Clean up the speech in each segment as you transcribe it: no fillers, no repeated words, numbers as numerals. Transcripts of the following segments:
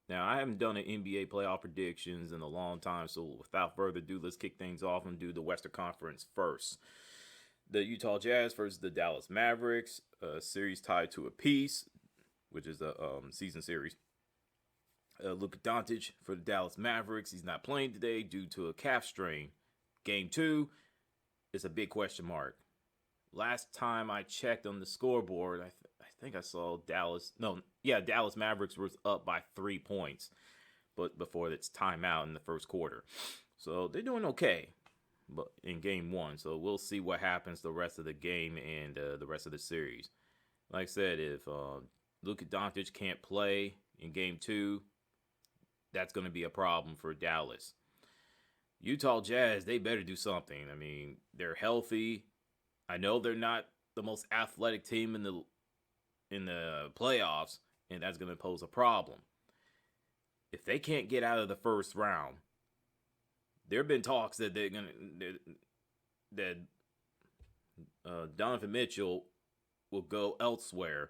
Now, I haven't done an NBA playoff predictions in a long time, so without further ado, let's kick things off and do the Western Conference first. The Utah Jazz versus the Dallas Mavericks, a series tied to a piece, which is a season series. Luka Doncic for the Dallas Mavericks, he's not playing today due to a calf strain. Game 2 is a big question mark. Last time I checked on the scoreboard, I think I saw Dallas Mavericks was up by 3 points, but before its timeout in the first quarter. So they're doing okay, but in game 1. So we'll see what happens the rest of the game and the rest of the series. Like I said, if Luka Doncic can't play in game 2, that's going to be a problem for Dallas. Utah Jazz, they better do something. I mean, they're healthy. I know they're not the most athletic team in the playoffs, and that's going to pose a problem. If they can't get out of the first round, there have been talks that Donovan Mitchell will go elsewhere.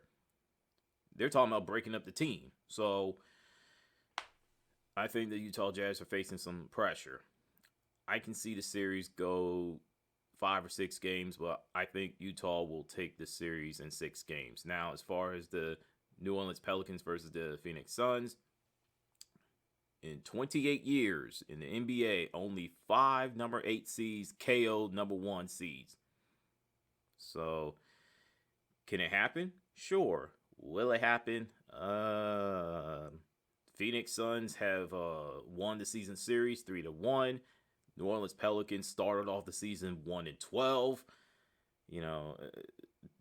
They're talking about breaking up the team. So I think the Utah Jazz are facing some pressure. I can see the series go 5 or 6 games, but I think Utah will take the series in 6 games. Now, as far as the New Orleans Pelicans versus the Phoenix Suns, in 28 years in the NBA, only 5 number 8 seeds KO'd number 1 seeds. So, can it happen? Sure. Will it happen? Phoenix Suns have won the season series 3-1. New Orleans Pelicans started off the season 1-12. You know,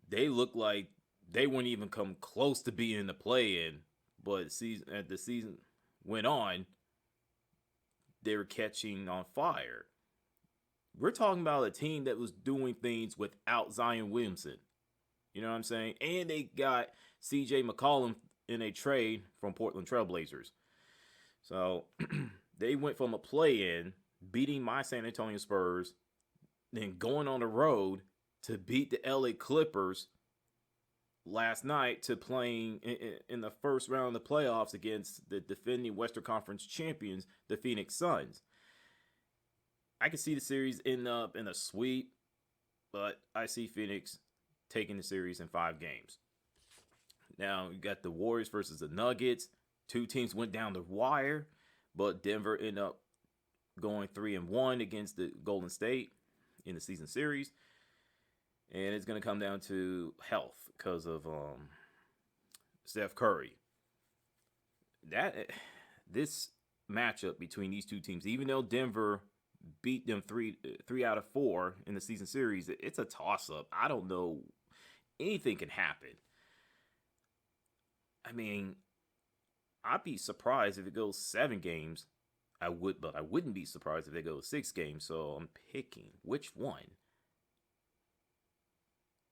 they look like they wouldn't even come close to being in the play-in. But as the season went on, they were catching on fire. We're talking about a team that was doing things without Zion Williamson. You know what I'm saying? And they got C.J. McCollum in a trade from Portland Trailblazers. So they went from a play-in, beating my San Antonio Spurs, then going on the road to beat the LA Clippers last night to playing in the first round of the playoffs against the defending Western Conference champions, the Phoenix Suns. I can see the series end up in a sweep, but I see Phoenix taking the series in 5 games. Now, you got the Warriors versus the Nuggets. 2 teams went down the wire, but Denver ended up going 3-1 against the Golden State in the season series. And it's going to come down to health because of Steph Curry. This matchup between these 2 teams, even though Denver beat them 3 out of 4 in the season series, it's a toss-up. I don't know. Anything can happen. I mean, I'd be surprised if it goes 7 games. But I wouldn't be surprised if they go 6 games. So I'm picking which one.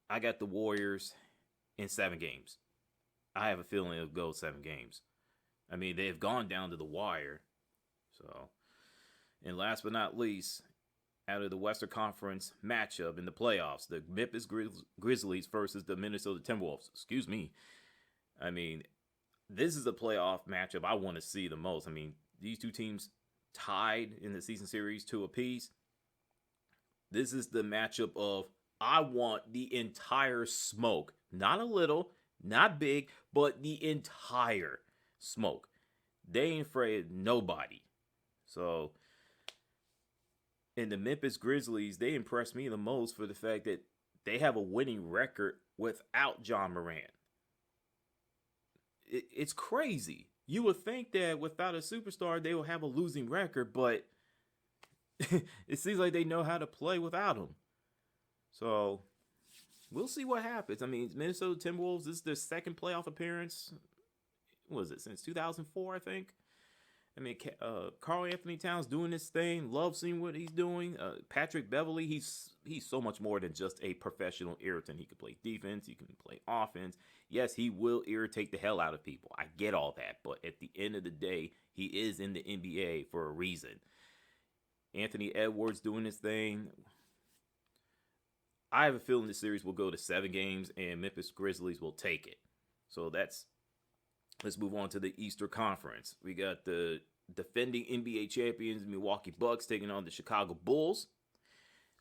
I got the Warriors in 7 games. I have a feeling it'll go 7 games. I mean, they've gone down to the wire. So, and last but not least, out of the Western Conference matchup in the playoffs, the Memphis Grizzlies versus the Minnesota Timberwolves. Excuse me. I mean, this is the playoff matchup I want to see the most. I mean, these 2 teams tied in the season series 2 apiece. This is the matchup of I want the entire smoke. Not a little, not big, but the entire smoke. They ain't afraid of nobody. So, in the Memphis Grizzlies, they impressed me the most for the fact that they have a winning record without John Morant. It's crazy. You would think that without a superstar, they will have a losing record, but it seems like they know how to play without him. So, we'll see what happens. I mean, Minnesota Timberwolves, this is their second playoff appearance. What was it, since 2004, I think? I mean, Karl Anthony Towns doing this thing. Love seeing what he's doing. Patrick Beverley, he's so much more than just a professional irritant. He can play defense. He can play offense. Yes, he will irritate the hell out of people. I get all that. But at the end of the day, he is in the NBA for a reason. Anthony Edwards doing his thing. I have a feeling the series will go to 7 games and Memphis Grizzlies will take it. So that's Let's move on to the Eastern Conference. We got the defending NBA champions Milwaukee Bucks taking on the Chicago Bulls.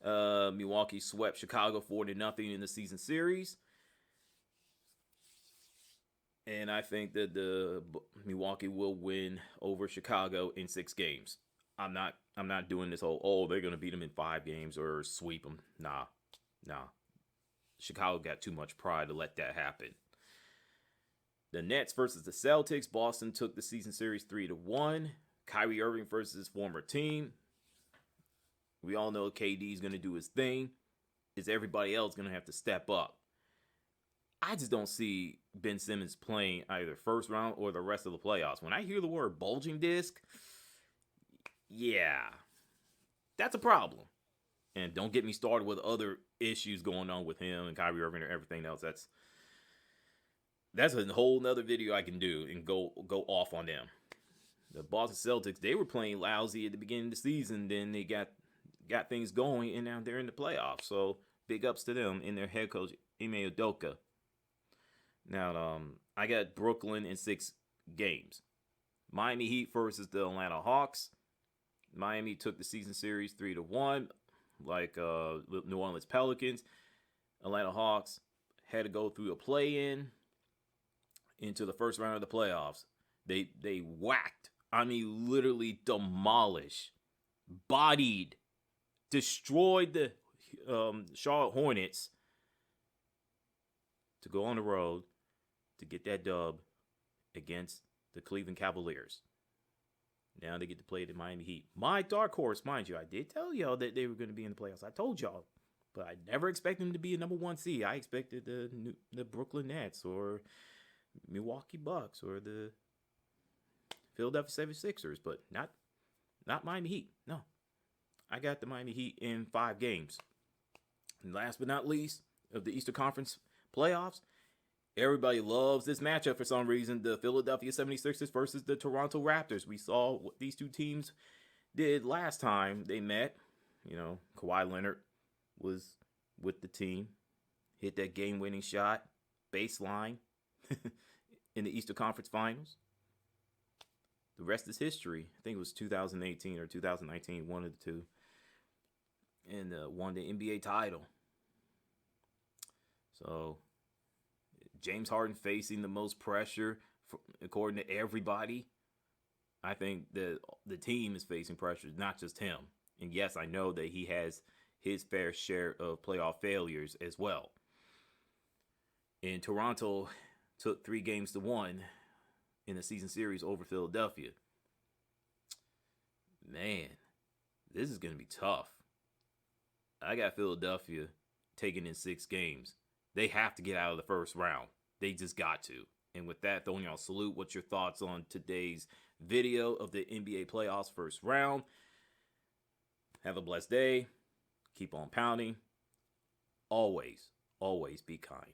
Milwaukee swept Chicago 4-0 in the season series. And I think that the Milwaukee will win over Chicago in 6 games. I'm not doing this whole, they're going to beat them in 5 games or sweep them. Nah. Chicago got too much pride to let that happen. The Nets versus the Celtics. Boston took the season series 3-1. Kyrie Irving versus his former team. We all know KD is going to do his thing. Is everybody else going to have to step up? I just don't see Ben Simmons playing either first round or the rest of the playoffs. When I hear the word bulging disc, yeah, that's a problem. And don't get me started with other issues going on with him and Kyrie Irving and everything else. That's a whole nother video I can do and go off on them. The Boston Celtics, they were playing lousy at the beginning of the season. Then they got things going, and now they're in the playoffs. So big ups to them and their head coach, Ime Udoka. Now, I got Brooklyn in 6 games. Miami Heat versus the Atlanta Hawks. Miami took the season series 3-1, like New Orleans Pelicans. Atlanta Hawks had to go through a play-in into the first round of the playoffs. They whacked, literally demolished, bodied, destroyed the Charlotte Hornets to go on the road to get that dub against the Cleveland Cavaliers. Now they get to play the Miami Heat. My dark horse, mind you, I did tell y'all that they were going to be in the playoffs. I told y'all. But I never expected them to be a number 1 seed. I expected the Brooklyn Nets or Milwaukee Bucks or the Philadelphia 76ers, but not Miami Heat. No. I got the Miami Heat in 5 games. And last but not least, of the Eastern Conference playoffs, everybody loves this matchup for some reason. The Philadelphia 76ers versus the Toronto Raptors. We saw what these two teams did last time they met. You know, Kawhi Leonard was with the team. Hit that game-winning shot, baseline, in the Eastern Conference Finals. The rest is history. I think it was 2018 or 2019, one of the two. And won the NBA title. So, James Harden facing the most pressure, according to everybody. I think that the team is facing pressure, not just him. And yes, I know that he has his fair share of playoff failures as well. And Toronto took 3-1 in the season series over Philadelphia. Man, this is going to be tough. I got Philadelphia taking in 6 games. They have to get out of the first round. They just got to. And with that, throwing y'all a salute. What's your thoughts on today's video of the NBA playoffs first round? Have a blessed day. Keep on pounding. Always, always be kind.